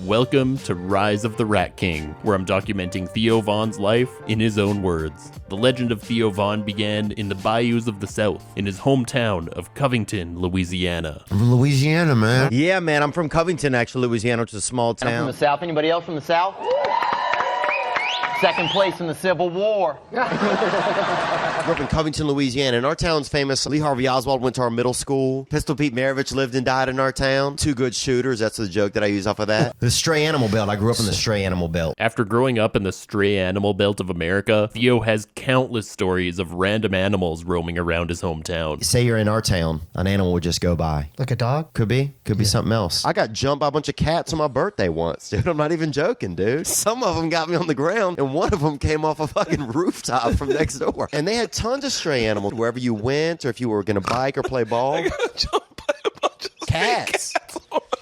Welcome to Rise of the Rat King, where I'm documenting Theo Von's life in his own words. The legend of Theo Von began in the bayous of the South, in his hometown of Covington, Louisiana. I'm from Louisiana, man. Yeah, man, I'm from Covington, actually, Louisiana, which is a small town. I'm from the South. Anybody else from the South? Second place in the Civil War. I grew up in Covington, Louisiana, and our town's famous. Lee Harvey Oswald went to our middle school. Pistol Pete Maravich lived and died in our town. Two good shooters, that's the joke that I use off of that. The stray animal belt. I grew up in the stray animal belt. After growing up in the stray animal belt of America, Theo has countless stories of random animals roaming around his hometown. Say you're in our town, an animal would just go by. Like a dog? Could be something else. I got jumped by a bunch of cats on my birthday once, dude. I'm not even joking, dude. Some of them got me on the ground, and one of them came off a fucking rooftop from next door. And they had tons of stray animals wherever you went, or if you were going to bike or play ball. I got jumped by a bunch of Cats. cats.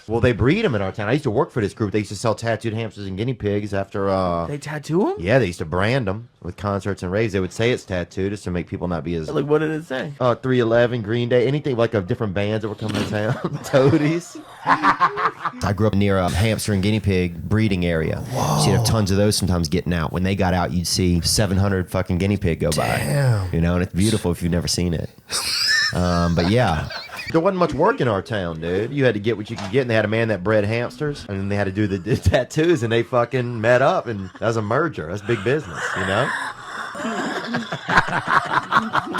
Well, they breed them in our town. I used to work for this group. They used to sell tattooed hamsters and guinea pigs after, They tattoo them? yeah, they used to brand them with concerts and raves. They would say it's tattooed just to make people not be as... Like, what did it say? 311, Green Day, anything like of different bands that were coming to town. Toadies. I grew up near a hamster and guinea pig breeding area. Whoa. So you'd have tons of those sometimes getting out. When they got out, you'd see 700 fucking guinea pig go by. Damn. You know, and it's beautiful if you've never seen it. But yeah. There wasn't much work in our town, dude. You had to get what you could get, and they had a man that bred hamsters, and then they had to do the tattoos, and they fucking met up, and that was a merger. That's big business, you know?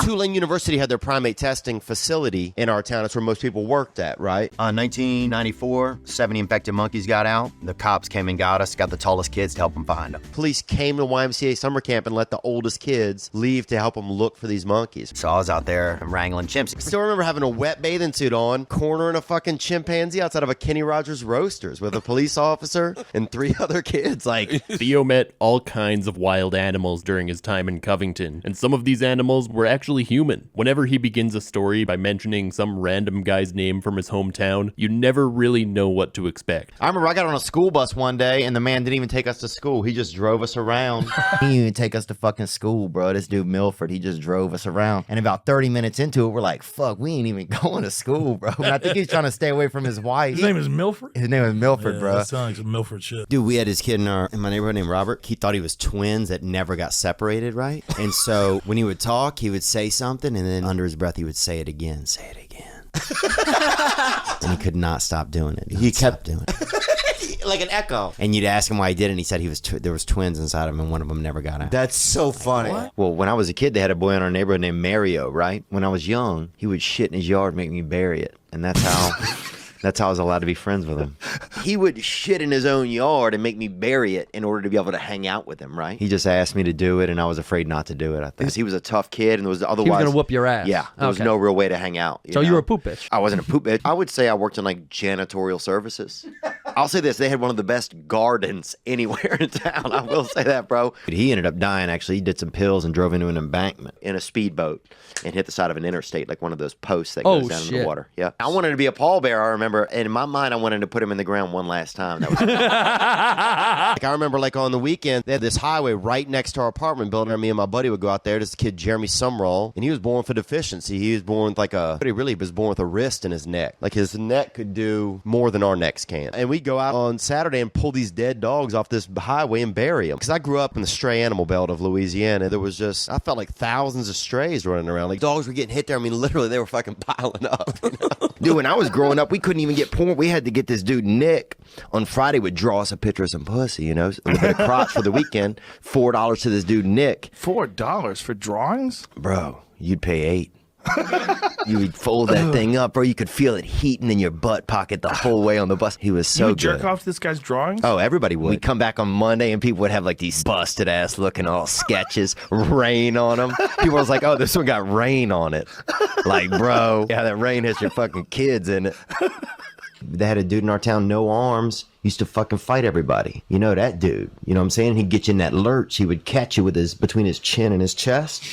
Tulane University had their primate testing facility in our town. That's where most people worked at, right? 1994, 70 infected monkeys got out. The cops came and got us, got the tallest kids to help them find them. Police came to YMCA summer camp and let the oldest kids leave to help them look for these monkeys. So I was out there wrangling chimps. I still remember having a wet bathing suit on, cornering a fucking chimpanzee outside of a Kenny Rogers Roasters with a police officer and 3 other kids. Like, Theo met all kinds of wild animals during his time in Covington, and some of these animals were actually human. Whenever he begins a story by mentioning some random guy's name from his hometown, you never really know what to expect. I remember I got on a school bus one day, and the man didn't even take us to school. He just drove us around. He didn't even take us to fucking school, bro. This dude Milford, he just drove us around. And about 30 minutes into it, we're like, fuck, we ain't even going to school, bro. And I think he's trying to stay away from his wife. His name is Milford? His name is Milford, Yeah, bro. that sounds like some Milford shit. dude, we had this kid in my neighborhood named Robert. He thought he was twins that never got separated, right? And so when he would talk, he would say something, and then under his breath, he would say it again. Say it again. And he could not stop doing it. He kept doing it. Like an echo. And you'd ask him why he did it, and he said there was twins inside him, and one of them never got out. That's so funny. Well, when I was a kid, they had a boy in our neighborhood named Mario, right? When I was young, he would shit in his yard and make me bury it. And that's how... That's how I was allowed to be friends with him. He would shit in his own yard and make me bury it in order to be able to hang out with him, right? He just asked me to do it, and I was afraid not to do it, I think. 'Cause he was a tough kid, and there was otherwise... He was going to whoop your ass. Yeah, there was no real way to hang out. So you were a poop bitch. I wasn't a poop bitch. I would say I worked in, like, janitorial services. I'll say this, they had one of the best gardens anywhere in town. I will say that, bro. He ended up dying, actually. He did some pills and drove into an embankment in a speedboat and hit the side of an interstate, like one of those posts that goes down in the water. Yeah. I wanted to be a pallbearer, I remember, and in my mind, I wanted to put him in the ground one last time. That was like, I remember, like, on the weekend, they had this highway right next to our apartment building, and me and my buddy would go out there. This kid, Jeremy Sumrall, and he was born with a deficiency. He was born with, like, but he really was born with a wrist in his neck. Like, his neck could do more than our necks can. And we'd go out on Saturday and pull these dead dogs off this highway and bury them. Because I grew up in the stray animal belt of Louisiana. There was just, I felt like thousands of strays running around. Like, dogs were getting hit there. I mean, literally, they were fucking piling up. You know? Dude, when I was growing up, we couldn't even get porn. We had to get this dude, Nick, on Friday would draw us a picture of some pussy, you know, a little bit of crotch for the weekend. $4 to this dude, Nick. $4 for drawings? Bro, you'd pay $8. You would fold that thing up, bro. You could feel it heating in your butt pocket the whole way on the bus. He was so You would good. jerk off to this guy's drawings? Oh, everybody would. We'd come back on Monday and people would have like these busted ass looking all sketches, rain on them. People was like, oh, this one got rain on it. Like, bro, yeah, that rain has your fucking kids in it. They had a dude in our town, No Arms, used to fucking fight everybody. You know that dude. You know what I'm saying? He'd get you in that lurch. He would catch you with between his chin and his chest.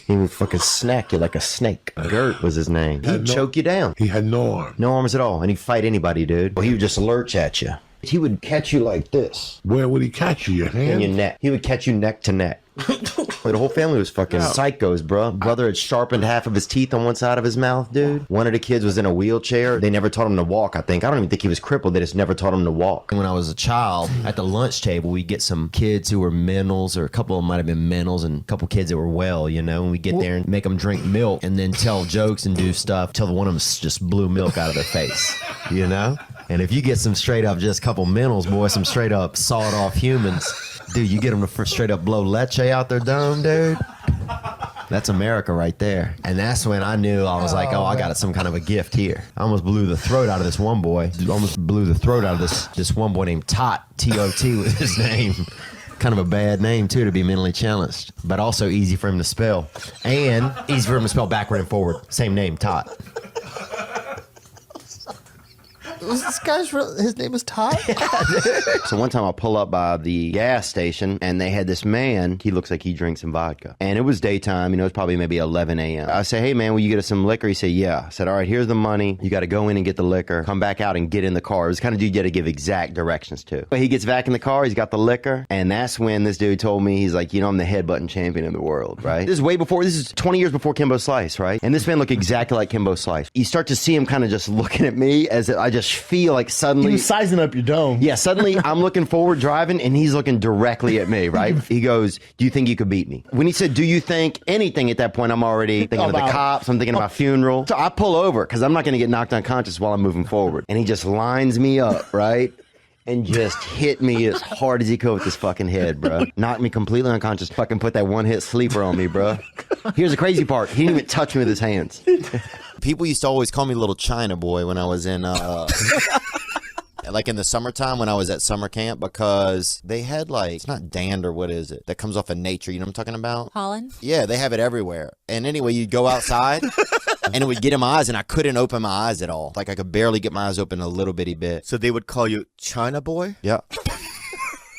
He would fucking snack you like a snake. Gert was his name. He'd choke you down. He had no arm. No arms at all. And he'd fight anybody, dude. Well, he would just lurch at you. He would catch you like this. Where would he catch you? Your hand? In your neck. He would catch you neck to neck. The whole family was fucking psychos, bro. Brother had sharpened half of his teeth on one side of his mouth, dude. One of the kids was in a wheelchair. They never taught him to walk, I think. I don't even think he was crippled. They just never taught him to walk. When I was a child, at the lunch table, we'd get some kids who were mentals, or a couple of them might have been mentals, and a couple kids that were well, you know, and we'd get there and make them drink milk and then tell jokes and do stuff till one of them just blew milk out of their face, you know? And if you get some straight up just couple mentals, boy, some straight up sawed off humans, dude, you get them to straight up blow leche out their dome, dude. That's America right there. And that's when I knew, I was like, oh, I got some kind of a gift here. I almost blew the throat out of this one boy. Almost blew the throat out of this one boy named Tot. T-O-T was his name. Kind of a bad name, too, to be mentally challenged. But also easy for him to spell. And easy for him to spell backward and forward. Same name, Tot. Was this guy's his name was Todd? So one time I pull up by the gas station and they had this man, he looks like he drinks some vodka. And it was daytime, you know, it's probably maybe 11 a.m. I say, hey man, will you get us some liquor? He said, yeah. I said, all right, here's the money. You got to go in and get the liquor, come back out and get in the car. It was the kind of dude you had to give exact directions to. But he gets back in the car, he's got the liquor. And that's when this dude told me, he's like, you know, I'm the headbutting champion of the world, right? This is 20 years before Kimbo Slice, right? And this man looked exactly like Kimbo Slice. You start to see him kind of just looking at me as I just feel like suddenly... He was sizing up your dome. Yeah, suddenly I'm looking forward driving and he's looking directly at me, right? He goes, do you think you could beat me? When he said, do you think anything at that point, I'm already thinking of the cops, I'm thinking of my funeral. So I pull over because I'm not going to get knocked unconscious while I'm moving forward. And he just lines me up, right? And just hit me as hard as he could with his fucking head, bro. Knocked me completely unconscious. Fucking put that one-hit sleeper on me, bro. Here's the crazy part. He didn't even touch me with his hands. People used to always call me Little China Boy when I was in, like in the summertime when I was at summer camp, because they had like, it's not dander, what is it? That comes off of nature, you know what I'm talking about? Pollen? Yeah, they have it everywhere. And anyway, you'd go outside and it would get in my eyes and I couldn't open my eyes at all. Like I could barely get my eyes open a little bitty bit. So they would call you China Boy? Yeah.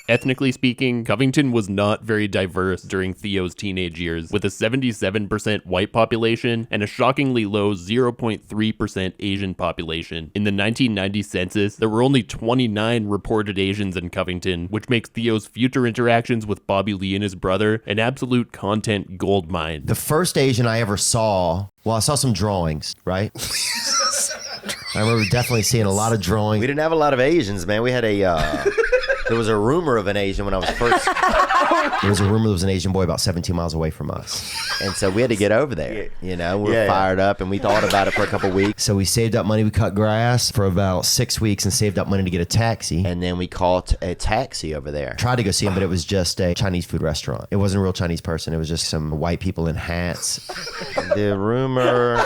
Ethnically speaking, Covington was not very diverse during Theo's teenage years, with a 77% white population and a shockingly low 0.3% Asian population. In the 1990 census, there were only 29 reported Asians in Covington, which makes Theo's future interactions with Bobby Lee and his brother an absolute content goldmine. The first Asian I ever saw, well, I saw some drawings, right? I remember definitely seeing a lot of drawings. We didn't have a lot of Asians, man. We had there was a rumor of an Asian when I was first. There was a rumor there was an Asian boy about 17 miles away from us. And so we had to get over there. You know, we were fired up and we thought about it for a couple weeks. So we saved up money. We cut grass for about 6 weeks and saved up money to get a taxi. And then we called a taxi over there. Tried to go see him, but it was just a Chinese food restaurant. It wasn't a real Chinese person. It was just some white people in hats. The rumor...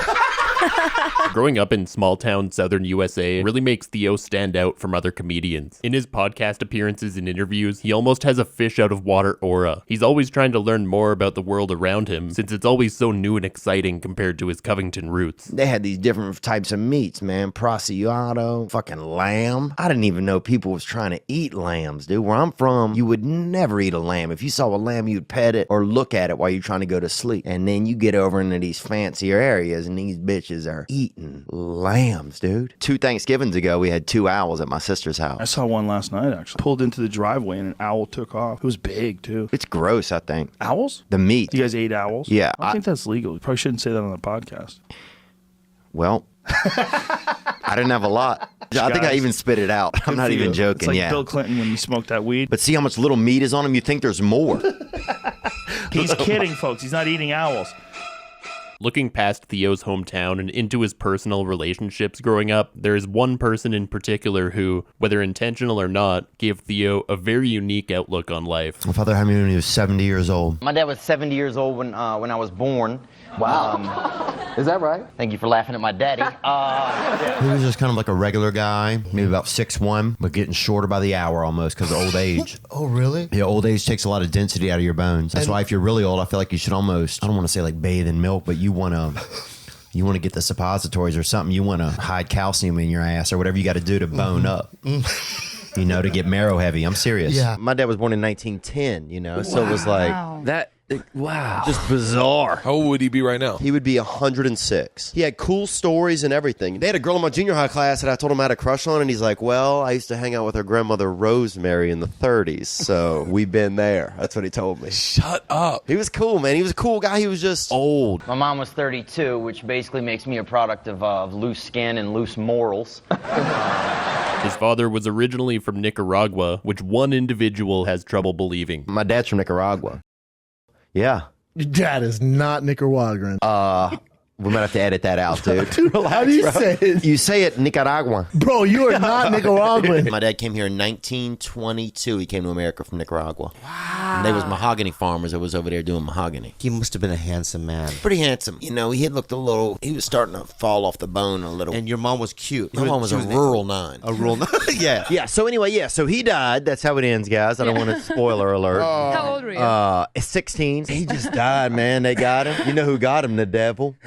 Growing up in small town southern USA really makes Theo stand out from other comedians. In his podcast appearances and interviews, he almost has a fish out of water aura. He's always trying to learn more about the world around him, since it's always so new and exciting compared to his Covington roots. They had these different types of meats, man. Prociato, fucking lamb. I didn't even know people was trying to eat lambs, dude. Where I'm from, you would never eat a lamb. If you saw a lamb, you'd pet it or look at it while you're trying to go to sleep. And then you get over into these fancier areas and these bitches are eating lambs, dude. 2 Thanksgivings ago, we had 2 owls at my sister's house. I saw one last night, actually. Pulled into the driveway and an owl took off. It was big, too. It's gross, I think. Owls? The meat. You guys ate owls? Yeah. I think that's legal. You probably shouldn't say that on the podcast. Well, I didn't have a lot. I think I even spit it out. I'm not even joking. It's like Bill Clinton when he smoked that weed. But see how much little meat is on him? You think there's more. He's kidding, folks. He's not eating owls. Looking past Theo's hometown and into his personal relationships growing up, there is one person in particular who, whether intentional or not, gave Theo a very unique outlook on life. My father had me when he was 70 years old. My dad was 70 years old when I was born. Wow. Is that right? Thank you for laughing at my daddy. He was just kind of like a regular guy, maybe about 6'1", but getting shorter by the hour almost because of old age. Oh, really? Yeah, old age takes a lot of density out of your bones. That's why if you're really old, I feel like you should almost, I don't want to say like bathe in milk, but you want to get the suppositories or something. You want to hide calcium in your ass or whatever you got to do to bone up. You know, to get marrow heavy. I'm serious. Yeah. My dad was born in 1910, you know, so it was like Wow. that. Wow. Just bizarre. How old would he be right now? He would be 106. He had cool stories and everything. They had a girl in my junior high class that I told him I had a crush on, and he's like, well, I used to hang out with her grandmother Rosemary in the 30s, so we've been there. That's what he told me. Shut up. He was cool, man. He was a cool guy. He was just old. My mom was 32, which basically makes me a product of loose skin and loose morals. His father was originally from Nicaragua, which one individual has trouble believing. My dad's from Nicaragua. Yeah. Your dad is not Nicaraguan. We might have to edit that out, dude. Dude, how do you say it? You say it Nicaragua. Bro, you are not Nicaraguan. My dad came here in 1922. He came to America from Nicaragua. Wow. And they was mahogany farmers that was over there doing mahogany. He must have been a handsome man. Pretty handsome. You know, he had looked a little, he was starting to fall off the bone a little. And your mom was cute. My mom was a rural 9. A rural 9? Yeah. Yeah, so anyway, so he died. That's how it ends, guys. I don't want to spoiler alert. How old were you? 16. He just died, man. They got him. You know who got him? The devil.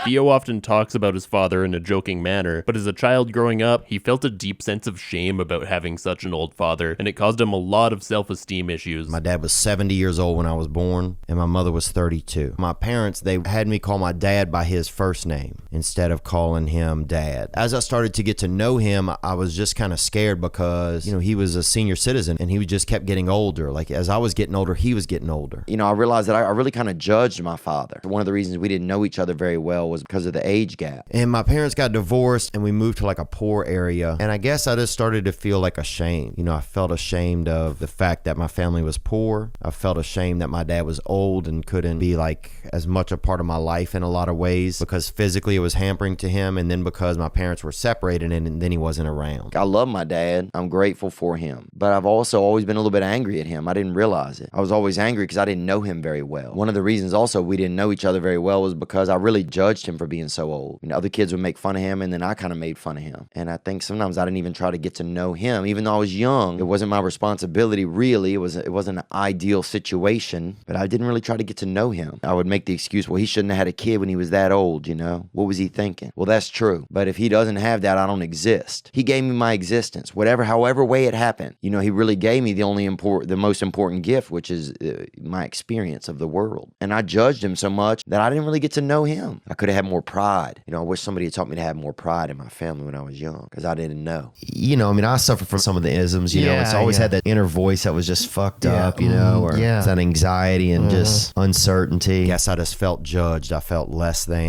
Theo often talks about his father in a joking manner, but as a child growing up, he felt a deep sense of shame about having such an old father, and it caused him a lot of self-esteem issues. My dad was 70 years old when I was born, and my mother was 32. My parents, they had me call my dad by his first name instead of calling him Dad. As I started to get to know him, I was just kind of scared because, you know, he was a senior citizen, and he just kept getting older. Like, as I was getting older, he was getting older. You know, I realized that I really kind of judged my father. One of the reasons we didn't know each other very well was because of the age gap. And my parents got divorced, and we moved to like a poor area. And I guess I just started to feel like ashamed. You know, I felt ashamed of the fact that my family was poor. I felt ashamed that my dad was old and couldn't be like as much a part of my life in a lot of ways, because physically it was hampering to him, and then because my parents were separated and then he wasn't around. I love my dad. I'm grateful for him. But I've also always been a little bit angry at him. I didn't realize it. I was always angry because I didn't know him very well. One of the reasons also we didn't know each other very well was because I really judged him for being so old. You know, other kids would make fun of him, and then I kind of made fun of him. And I think sometimes I didn't even try to get to know him. Even though I was young, it wasn't my responsibility, really. It wasn't an ideal situation, but I didn't really try to get to know him. I would make the excuse, well, he shouldn't have had a kid when he was that old, you know? What was he thinking? Well, that's true. But if he doesn't have that, I don't exist. He gave me my existence, however way it happened. You know, he really gave me the most important gift, which is my experience of the world. And I judged him so much that I didn't really get to know him. I could have had more pride. You know, I wish somebody had taught me to have more pride in my family when I was young, because I didn't know. You know, I mean, I suffer from some of the isms, you know. It's always had that inner voice that was just fucked up, you know, or that anxiety and just uncertainty. Yes, I just felt judged. I felt less than.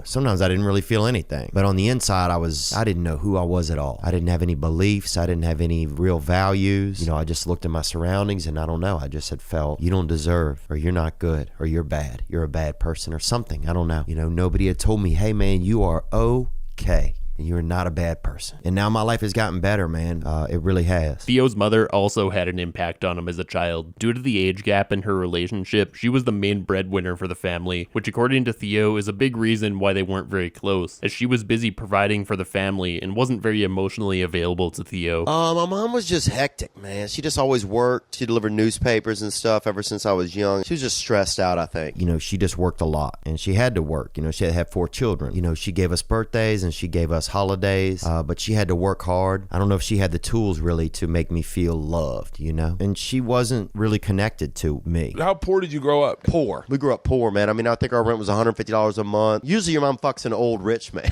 Sometimes I didn't really feel anything. But on the inside, I didn't know who I was at all. I didn't have any beliefs. I didn't have any real values. You know, I just looked at my surroundings, and I don't know. I just had felt, you don't deserve, or you're not good, or you're bad. You're a bad person or something. I don't know. You know, nobody had told me, hey man, you are okay. And you're not a bad person. And now my life has gotten better, man. It really has. Theo's mother also had an impact on him as a child. Due to the age gap in her relationship, she was the main breadwinner for the family, which according to Theo is a big reason why they weren't very close, as she was busy providing for the family and wasn't very emotionally available to Theo. My mom was just hectic, man. She just always worked. She delivered newspapers and stuff ever since I was young. She was just stressed out, I think. You know, she just worked a lot, and she had to work. You know, she had 4 children. You know, she gave us birthdays and she gave us holidays, but she had to work hard. I don't know if she had the tools really to make me feel loved, you know? And she wasn't really connected to me. How poor did you grow up? Poor. We grew up poor, man. I mean, I think our rent was $150 a month. Usually your mom fucks an old rich man.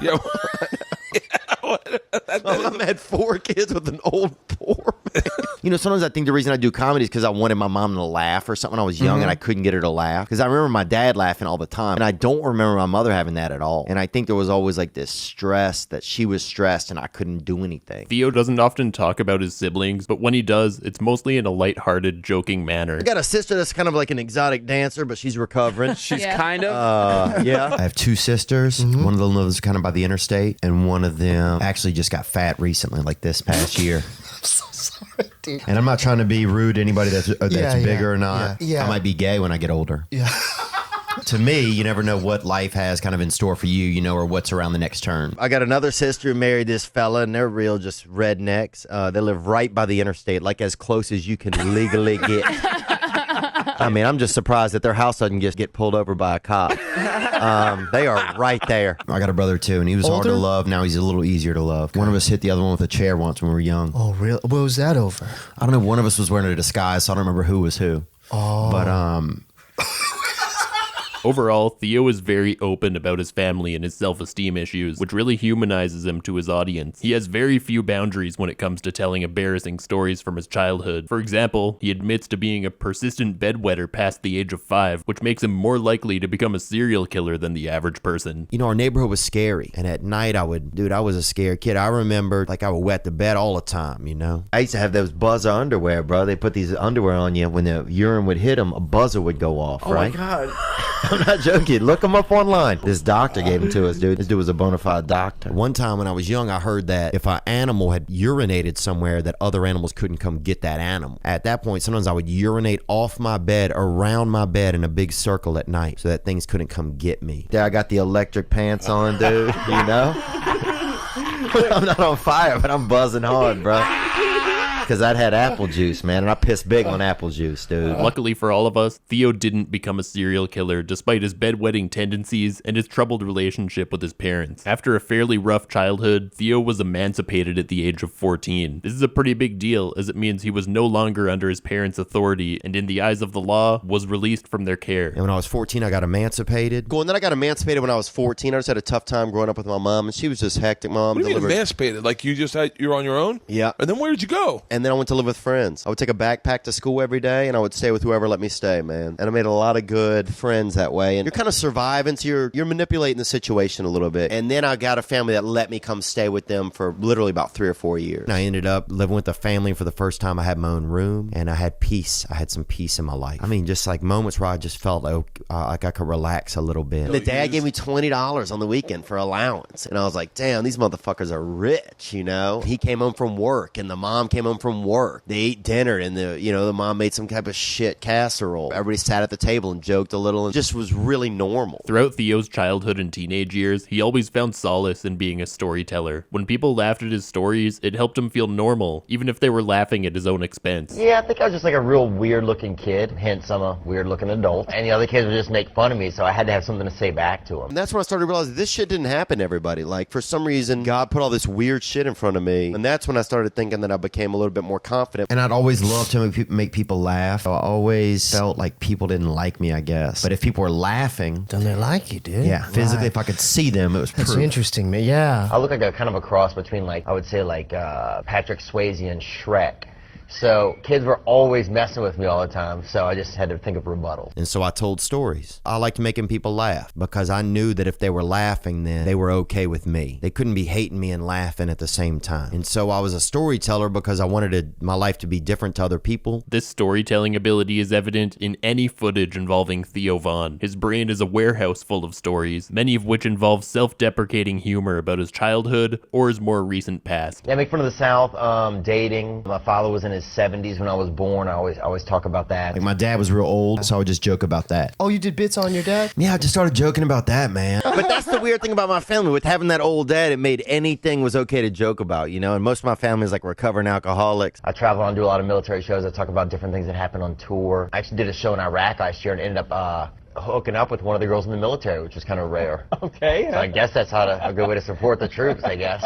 You know? My mom had 4 kids with an old poor man. You know, sometimes I think the reason I do comedy is because I wanted my mom to laugh or something when I was young, and I couldn't get her to laugh. Because I remember my dad laughing all the time, and I don't remember my mother having that at all. And I think there was always like this stress that she was stressed and I couldn't do anything. Theo doesn't often talk about his siblings, but when he does, it's mostly in a lighthearted, joking manner. I got a sister that's kind of like an exotic dancer, but she's recovering. She's kind of? Yeah. I have 2 sisters. One of them lives kind of by the interstate, and one of them actually just got fat recently, like this past year. Sorry, dude. And I'm not trying to be rude to anybody that's bigger or not. Yeah. I might be gay when I get older. Yeah. To me, you never know what life has kind of in store for you, you know, or what's around the next turn. I got another sister who married this fella, and they're real just rednecks. They live right by the interstate, like as close as you can legally get. I mean, I'm just surprised that their house doesn't just get pulled over by a cop. They are right there. I got a brother too, and he was hard to Older? love. Now he's a little easier to love. One of us hit the other one with a chair once when we were young. Oh, really? What was that over? I don't know. One of us was wearing a disguise, so I don't remember who was who. But Overall, Theo is very open about his family and his self-esteem issues, which really humanizes him to his audience. He has very few boundaries when it comes to telling embarrassing stories from his childhood. For example, he admits to being a persistent bedwetter past the age of 5, which makes him more likely to become a serial killer than the average person. you know, our neighborhood was scary. And at night I was a scared kid. I remember like I would wet the bed all the time, you know? I used to have those buzzer underwear, bro. They put these underwear on you. When the urine would hit them, a buzzer would go off, right? Oh my God. I'm not joking. Look them up online. This doctor gave them to us, dude. This dude was a bona fide doctor. One time when I was young, I heard that if an animal had urinated somewhere, that other animals couldn't come get that animal. At that point, sometimes I would urinate off my bed, around my bed in a big circle at night so that things couldn't come get me. There, I got the electric pants on, dude. You know? I'm not on fire, but I'm buzzing hard, bro. Because I'd had apple juice, man, and I pissed big on apple juice, dude. Luckily for all of us, Theo didn't become a serial killer despite his bedwetting tendencies and his troubled relationship with his parents. After a fairly rough childhood, Theo was emancipated at the age of 14. This is a pretty big deal, as it means he was no longer under his parents' authority and, in the eyes of the law, was released from their care. And when I was 14, I got emancipated. Cool, and then I got emancipated when I was 14. I just had a tough time growing up with my mom, and she was just hectic. Mom What do you mean delivered. emancipated? Like you're on your own? Yeah. And then where did you go? And then I went to live with friends. I would take a backpack to school every day, and I would stay with whoever let me stay, man. And I made a lot of good friends that way. And you're kind of surviving, so you're manipulating the situation a little bit. And then I got a family that let me come stay with them for literally about 3 or 4 years. And I ended up living with a family for the first time. I had my own room, and I had peace. I had some peace in my life. I mean, just like moments where I just felt like I could relax a little bit. The dad gave me $20 on the weekend for allowance. And I was like, damn, these motherfuckers are rich, you know? He came home from work, and the mom came home from work. They ate dinner, and the mom made some type of shit casserole. Everybody sat at the table and joked a little, and just was really normal. Throughout Theo's childhood and teenage years, he always found solace in being a storyteller. When people laughed at his stories, it helped him feel normal, even if they were laughing at his own expense. Yeah, I think I was just like a real weird-looking kid, hence I'm a weird-looking adult. And the other kids would just make fun of me, so I had to have something to say back to them. And that's when I started realizing this shit didn't happen to everybody. Like, for some reason, God put all this weird shit in front of me. And that's when I started thinking that I became a little bit more confident. And I'd always loved to make people laugh. I always felt like people didn't like me, I guess. But if people were laughing, Don't they like you, dude? yeah, physically, Right. if I could see them, it was That's proof. interesting, man. Yeah. I look like a kind of a cross between, like, I would say, like, Patrick Swayze and Shrek. So kids were always messing with me all the time, so I just had to think of rebuttals. And so I told stories. I liked making people laugh because I knew that if they were laughing, then they were okay with me. They couldn't be hating me and laughing at the same time. And so I was a storyteller because I wanted my life to be different to other people. This storytelling ability is evident in any footage involving Theo Von. His brain is a warehouse full of stories, many of which involve self-deprecating humor about his childhood or his more recent past. Yeah, I make fun of the South, dating. My father was in his 70s when I was born. I always talk about that. Like my dad was real old, so I would just joke about that. Oh, you did bits on your dad? Yeah, I just started joking about that, man. But that's the weird thing about my family. With having that old dad, it made anything was okay to joke about, you know? And most of my family is like recovering alcoholics. I travel around and do a lot of military shows. I talk about different things that happen on tour. I actually did a show in Iraq last year and ended up hooking up with one of the girls in the military, which was kind of rare. Okay. So I guess that's a good way to support the troops, I guess.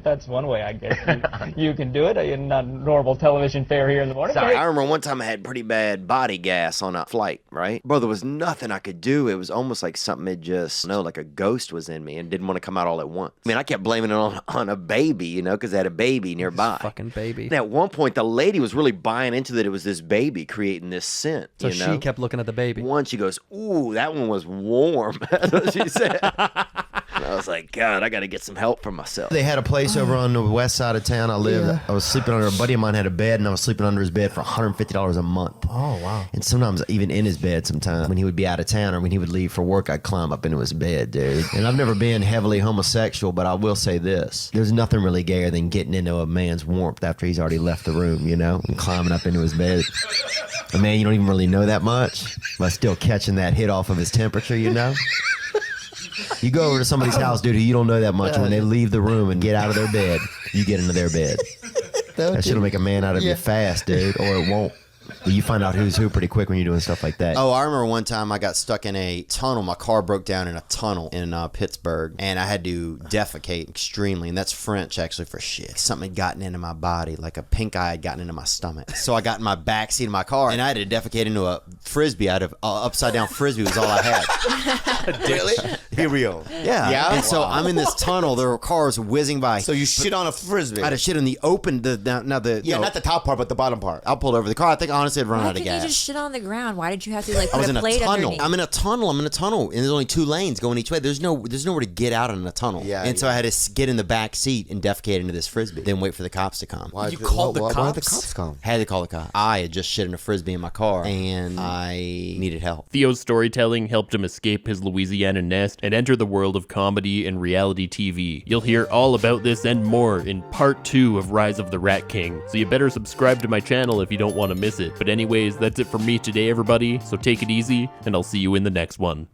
That's one way, I guess. You can do it. Not normal television fare here in the morning. Sorry, I remember one time I had pretty bad body gas on a flight, right? Bro, there was nothing I could do. It was almost like something had just, like a ghost was in me and didn't want to come out all at once. I mean, I kept blaming it on a baby, because I had a baby nearby. Fucking baby. And at one point, the lady was really buying into that it was this baby creating this scent, So she kept looking at the baby. One, she goes, ooh, that one was warm. That's what she said. And I was like, God, I got to get some help for myself. They had a place over on the west side of town I lived. Yeah. I was sleeping under, a buddy of mine had a bed, and I was sleeping under his bed for $150 a month. Oh, wow. And sometimes even in his bed sometimes. When he would be out of town or when he would leave for work, I'd climb up into his bed, dude. And I've never been heavily homosexual, but I will say this. There's nothing really gayer than getting into a man's warmth after he's already left the room, and climbing up into his bed. A man you don't even really know that much, but still catching that hit off of his temperature, You go over to somebody's house, dude, who you don't know that much. When they leave the room and get out of their bed, you get into their bed. That shit'll make a man out of you fast, dude, or it won't. You find out who's who pretty quick when you're doing stuff like that. Oh, I remember one time I got stuck in a tunnel. My car broke down in a tunnel in Pittsburgh, and I had to defecate extremely, and that's French actually for shit. Something had gotten into my body, like a pink eye had gotten into my stomach. So I got in my back seat of my car, and I had to defecate into a frisbee. Out of upside down frisbee was all I had. Really? Be real. Yeah. Yeah? And so I'm in this tunnel. There were cars whizzing by. So you shit on a frisbee. I had to shit in the open. Yeah, not the top part, but the bottom part. I pulled over the car. I think honestly I'd run Why out of couldn't gas. you just shit on the ground? Why did you have to like I put was a in a plate tunnel. underneath? I'm in a tunnel, and there's only 2 lanes going each way. There's nowhere to get out in a tunnel. Yeah, and so I had to get in the back seat and defecate into this frisbee. Then wait for the cops to come. Why you called the cops? Why did the cops come? Had to call the cops. I had just shit in a frisbee in my car, and I needed help. Theo's storytelling helped him escape his Louisiana nest and enter the world of comedy and reality TV. You'll hear all about this and more in part 2 of Rise of the Rat King, so you better subscribe to my channel if you don't want to miss it. But anyways, that's it for me today, everybody, so take it easy, and I'll see you in the next one.